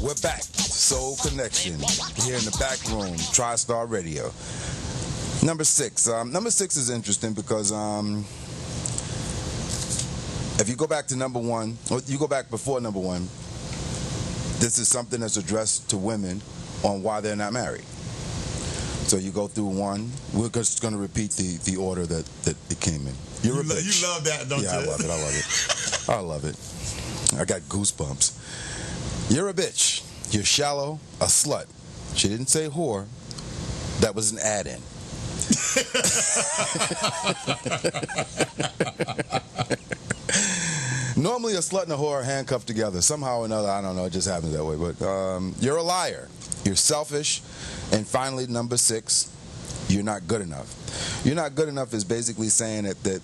We're back. Soul Connection. Here in the back room, TriStar Radio. Number 6. Number 6 is interesting because if you go back to number 1, or you go back before number 1, this is something that's addressed to women on why they're not married. So you go through 1. We're just going to repeat the order that it came in. You love that, don't you? Yeah, I love it. I love it. I got goosebumps. You're a bitch. You're shallow. A slut. She didn't say whore. That was an add-in. Normally a slut and a whore are handcuffed together. Somehow or another, I don't know, it just happens that way. But you're a liar. You're selfish. And finally, number 6, you're not good enough. You're not good enough is basically saying that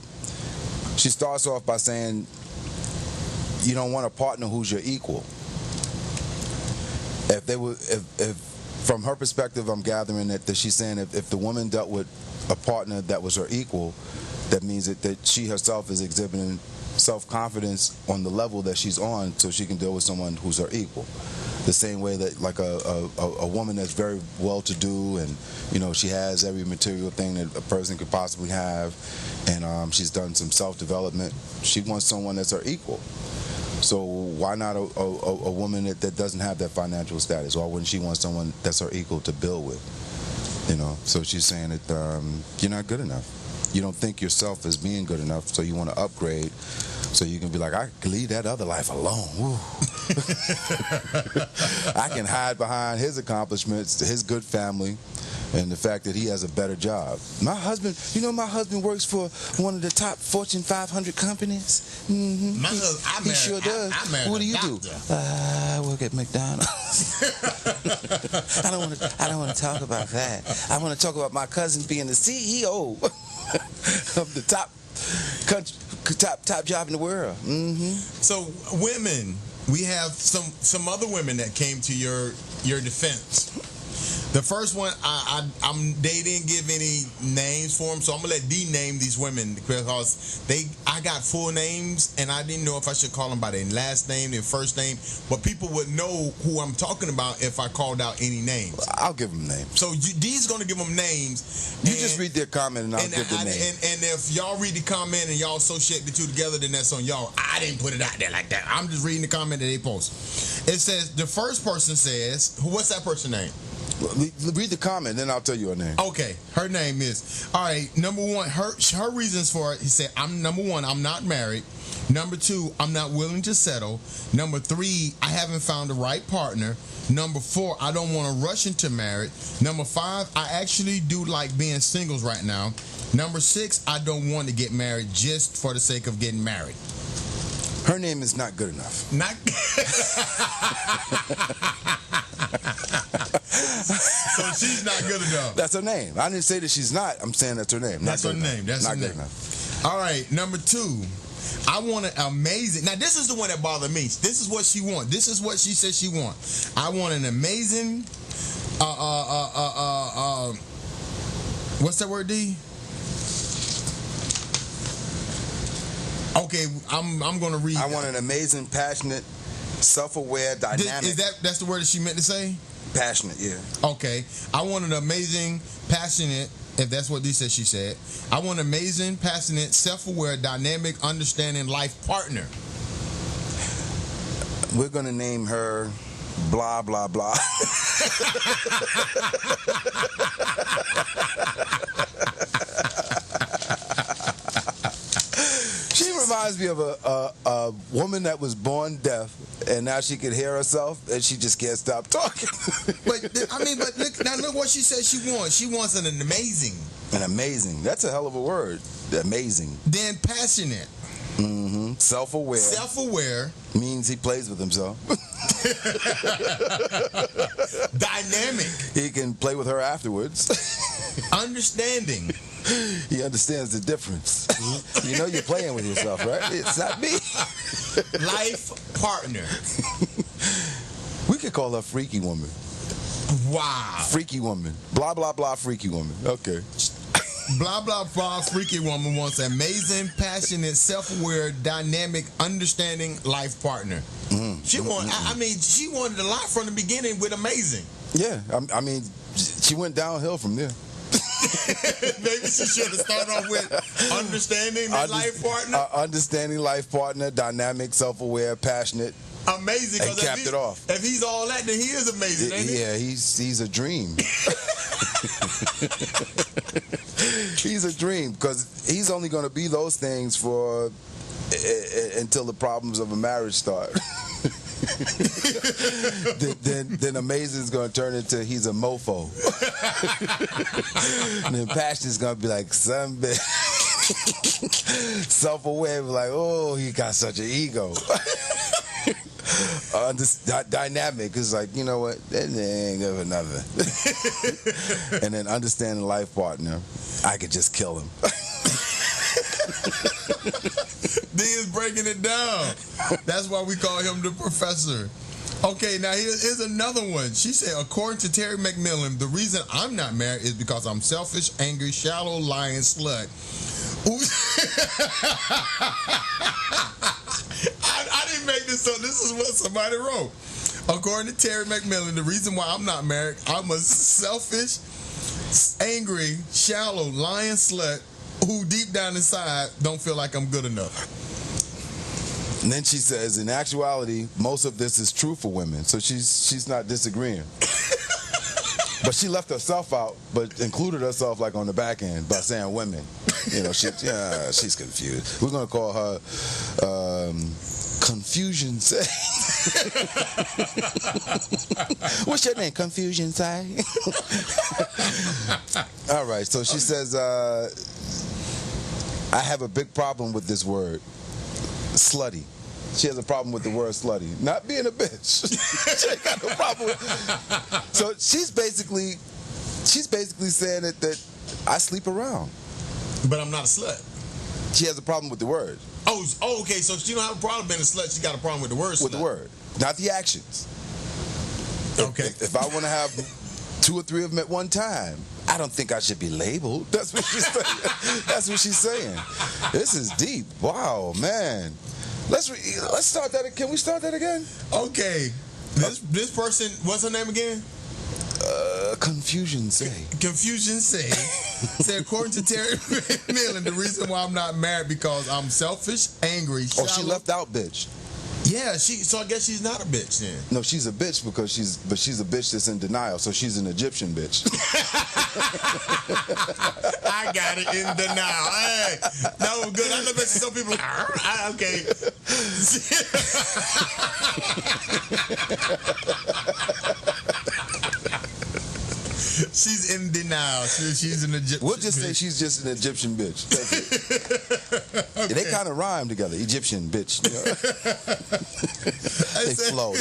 she starts off by saying you don't want a partner who's your equal. If from her perspective, I'm gathering that she's saying if the woman dealt with a partner that was her equal, that means that she herself is exhibiting self-confidence on the level that she's on, so she can deal with someone who's her equal. The same way that like a woman that's very well-to-do and she has every material thing that a person could possibly have, and she's done some self-development. She wants someone that's her equal. So why not a woman that doesn't have that financial status? Why wouldn't she want someone that's her equal to build with? So she's saying that you're not good enough. You don't think yourself as being good enough, so you want to upgrade so you can be like, I can leave that other life alone. Woo. I can hide behind his accomplishments, his good family, and the fact that he has a better job. My husband works for one of the top Fortune 500 companies. Mm-hmm. He sure does. What do you do? I work at McDonald's. I don't want to talk about that. I want to talk about my cousin being the CEO of the top job in the world. Mm-hmm. So women, we have some other women that came to your defense. The first one, they didn't give any names for them, so I'm gonna let D name these women because I got full names and I didn't know if I should call them by their last name, their first name, but people would know who I'm talking about if I called out any names. I'll give them names. So D's gonna give them names. You just read their comment and I'll give the name. And if y'all read the comment and y'all associate the two together, then that's on y'all. I didn't put it out there like that. I'm just reading the comment that they post. It says the first person says, what's that person's name? Read the comment, then I'll tell you her name. Okay, her name is, all right, number 1, her reasons for it, he said, number 1, I'm not married. Number 2, I'm not willing to settle. Number 3, I haven't found the right partner. Number 4, I don't want to rush into marriage. Number 5, I actually do like being singles right now. Number 6, I don't want to get married just for the sake of getting married. Her name is not good enough. So she's not good enough. That's her name. I didn't say that she's not. I'm saying that's her name. That's her name. That's not her good name. enough. All right, number 2. I want an amazing. Now this is the one that bothered me. This is what she wants. This is what she says she wants. I want an amazing. What's that word, D? Okay, I'm gonna read. I want an amazing, passionate, self-aware, dynamic. That's the word that she meant to say? Passionate, yeah. Okay. I want an amazing, passionate, if that's what she said. I want an amazing, passionate, self-aware, dynamic, understanding life partner. We're going to name her blah, blah, blah. She reminds me of a woman that was born deaf, and now she can hear herself, and she just can't stop talking. But look what she says she wants. She wants an amazing. An amazing. That's a hell of a word. Amazing. Then passionate. Mm-hmm. Self-aware. Self-aware. Means he plays with himself. Dynamic. He can play with her afterwards. Understanding. He understands the difference. You know you're playing with yourself, right? It's not me. Life partner. We could call her freaky woman. Wow. Freaky woman. Blah, blah, blah, freaky woman. Okay. blah blah blah. Freaky woman wants amazing, passionate, self-aware, dynamic, understanding life partner. She she wanted a lot from the beginning with amazing. Yeah, I mean, she went downhill from there. Maybe she should have started off with understanding the life partner. Understanding life partner, dynamic, self-aware, passionate. Amazing. And capped it off. If he's all that, then he is amazing, ain't he? Yeah, he's a dream. He's a dream because he's only going to be those things for until the problems of a marriage start. then amazing is going to turn into he's a mofo. And then passion is going to be like some bit. Self-aware, like, oh, he got such an ego. Dynamic is like, you know what, that ain't good for nothing. And then understanding life partner, I could just kill him. D is breaking it down. That's why we call him the professor. Okay, now here's another one. She said, according to TRACY MCMILLAN, the reason I'm not married is because I'm selfish, angry, shallow, lying slut. I didn't make this up. This is what somebody wrote. According to TRACY MCMILLAN, the reason why I'm not married, I'm a selfish, angry, shallow, lying slut who deep down inside don't feel like I'm good enough. And then she says, in actuality, most of this is true for women. So she's not disagreeing. But she left herself out, but included herself like on the back end by saying women. You know, she's confused. We're gonna call her Confusion Say. What's your name? Confusion Say. All right. So she says, I have a big problem with this word, slutty. She has a problem with the word slutty, not being a bitch. She ain't got no problem with. So she's basically saying that I sleep around, but I'm not a slut. She has a problem with the word. Oh, okay. So she don't have a problem being a slut. She got a problem with the word. With slut. the word, not the actions. Okay. If I want to have 2 or 3 of them at one time, I don't think I should be labeled. That's what she's saying. That's what she's saying. This is deep. Wow, man. Let's start that. Can we start that again? Okay. This person, what's her name again? Confusion Say. Confusion Say. Say, according to TRACY MCMILLAN, the reason why I'm not married because I'm selfish, angry, shallow. Oh, she left out bitch. Yeah, so I guess she's not a bitch then. No, she's a bitch because she's a bitch that's in denial. So she's an Egyptian bitch. I got it, in denial. Hey, that was good. I know that some people. Okay. She's in denial. She's an Egyptian. We'll just say she's just an Egyptian bitch. That's it. Okay. They kind of rhyme together. Egyptian bitch. You know? They flow.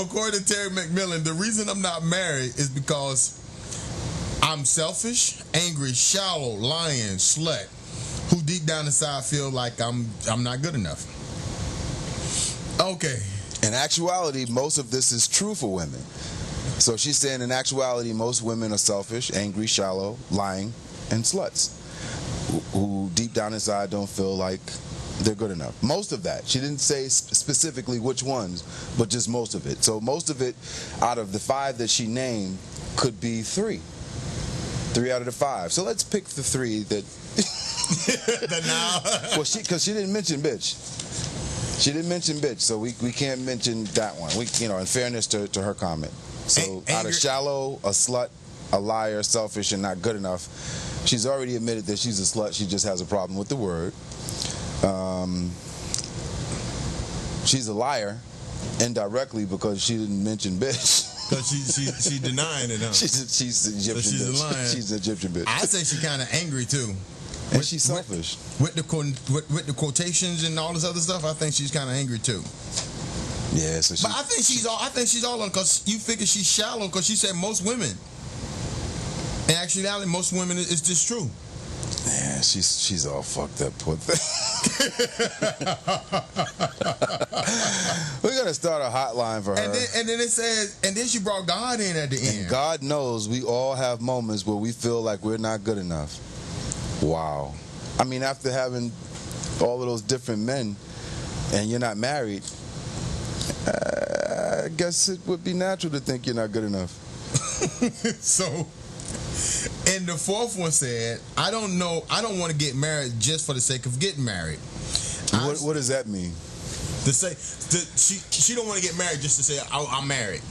According to TRACY MCMILLAN, the reason I'm not married is because I'm selfish, angry, shallow, lying, slut, who deep down inside feel like I'm not good enough. Okay. In actuality, most of this is true for women. So she's saying in actuality, most women are selfish, angry, shallow, lying, and sluts who deep down inside don't feel like they're good enough. Most of that. She didn't say specifically which ones, but just most of it. So most of it out of the 5 that she named could be 3. 3 out of the 5. So let's pick the 3 that... Well, because she didn't mention bitch. She didn't mention bitch, so we can't mention that one. In fairness to her comment. So out of shallow, a slut, a liar, selfish, and not good enough, she's already admitted that she's a slut. She just has a problem with the word. She's a liar indirectly because she didn't mention bitch. Because she denying it, huh? She's Egyptian so she's bitch. A liar. She's an Egyptian bitch. I say she's kind of angry too. And she's selfish. With the quotations and all this other stuff, I think she's kind of angry too. Yeah, so but I think she's all on because you figure she's shallow because she said most women. In actuality, most women is just true. Yeah, she's all fucked up. Poor thing. We're gonna gotta start a hotline for her. And then it says, and then she brought God in at the end. And God knows we all have moments where we feel like we're not good enough. Wow. I mean, after having all of those different men, and you're not married, I guess it would be natural to think you're not good enough. So, and the fourth one said, I don't want to get married just for the sake of getting married. What does that mean? She don't want to get married just to say, I'm married.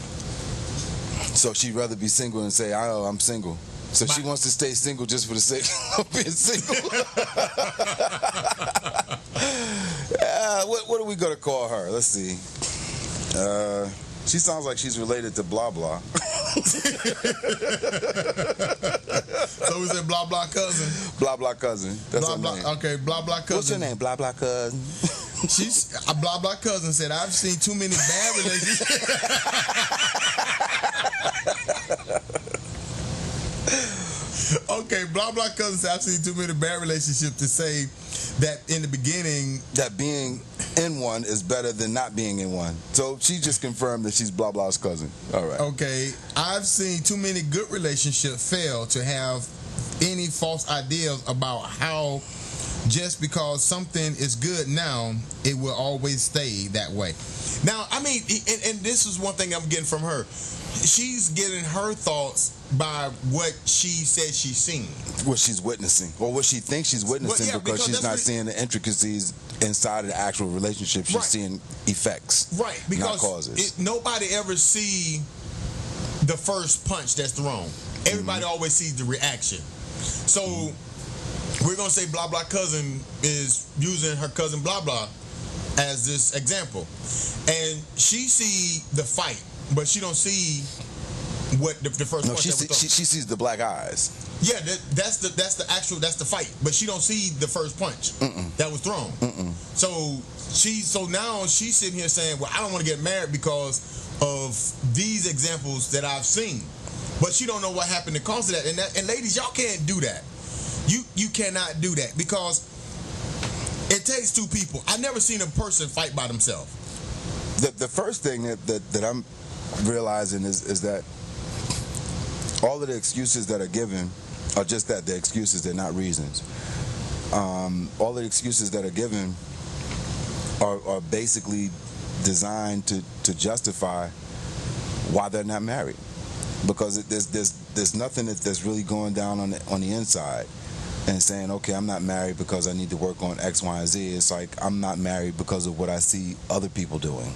So she'd rather be single and say, oh, I'm single. So she wants to stay single just for the sake of being single. What are we going to call her? Let's see. She sounds like she's related to blah blah. So we said blah blah cousin. Blah blah cousin. That's blah her blah. name. Okay, blah blah cousin. What's your name? Blah blah cousin. She's a blah blah cousin said, I've seen too many bad relationships. Okay, blah blah cousin said, I've seen too many bad relationships to say that in the beginning that being in one is better than not being in one. So she just confirmed that she's blah blah's cousin. All right. Okay, I've seen too many good relationships fail to have any false ideas about how just because something is good now, it will always stay that way. Now, I mean, and this is one thing I'm getting from her. She's getting her thoughts by what she says she's seen. What she's witnessing, or what she thinks she's witnessing, because she's not seeing the intricacies inside of the actual relationship. She's seeing effects, right? Because not causes. Nobody ever see the first punch that's thrown. Everybody always sees the reaction. So we're gonna say blah blah cousin is using her cousin blah blah as this example, and she see the fight, but she don't see what the first. No, punch she sees the black eyes. Yeah, that's the fight, but she don't see the first punch that was thrown. So now she's sitting here saying, well, I don't want to get married because of these examples that I've seen, but she don't know what happened to cause of that. And ladies, y'all can't do that. You cannot do that, because it takes two people. I've never seen a person fight by themselves. The first thing that I'm realizing is that all of the excuses that are given are just that, they're excuses, they're not reasons. All the excuses that are given are basically designed to justify why they're not married, because there's nothing that's really going down on the inside and saying, okay, I'm not married because I need to work on X, Y, and Z. It's like, I'm not married because of what I see other people doing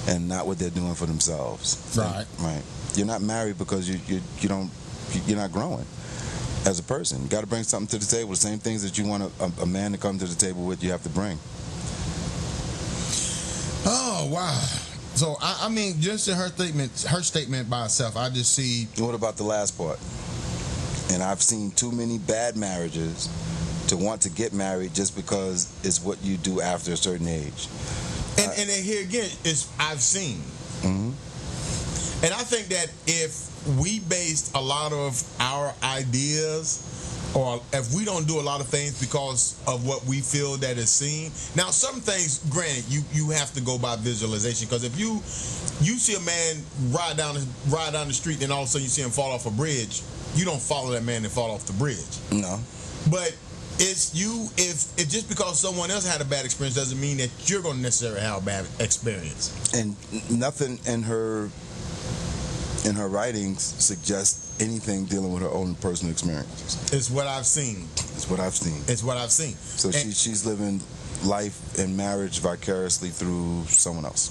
and not what they're doing for themselves. Right. Right. You're not married because you're not growing as a person. You got to bring something to the table. The same things that you want a man to come to the table with, you have to bring. Oh wow! So I mean, just in her statement by herself, I just see. What about the last part? And I've seen too many bad marriages to want to get married just because it's what you do after a certain age. And then here again, I've seen. And I think that if we based a lot of our ideas, or if we don't do a lot of things because of what we feel that is seen. Now, some things, granted, you have to go by visualization, because if you see a man ride down the street and all of a sudden you see him fall off a bridge, you don't follow that man and fall off the bridge. No. But it's if just because someone else had a bad experience doesn't mean that you're going to necessarily have a bad experience. And nothing in her writings suggests anything dealing with her own personal experiences. It's what I've seen. It's what I've seen. It's what I've seen. So she's living life and marriage vicariously through someone else.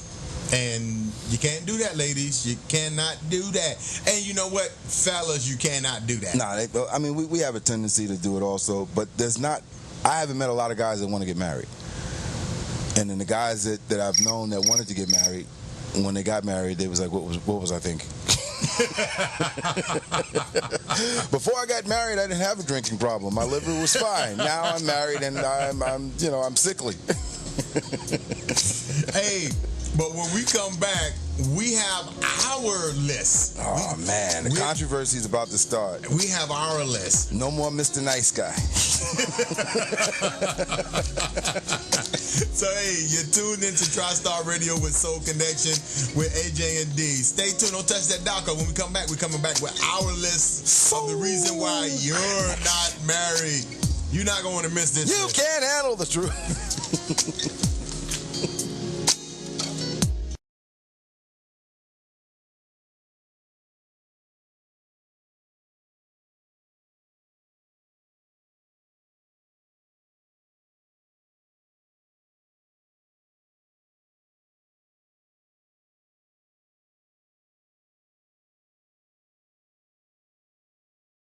And you can't do that, ladies. You cannot do that. And you know what, fellas, you cannot do that. Nah, I mean, we have a tendency to do it also, but I haven't met a lot of guys that want to get married. And then the guys that I've known that wanted to get married, when they got married, they was like, what was I thinking? Before I got married, I didn't have a drinking problem. My liver was fine. Now I'm married and I'm sickly. Hey, but when we come back, we have our list. Oh, man. The controversy is about to start. We have our list. No more Mr. Nice Guy. So, hey, you're tuned into TriStar Radio with Soul Connection with AJ and D. Stay tuned. Don't touch that dial, because when we come back, we're coming back with our list of the reason why you're not married. You're not going to want to miss this. You can't handle the truth.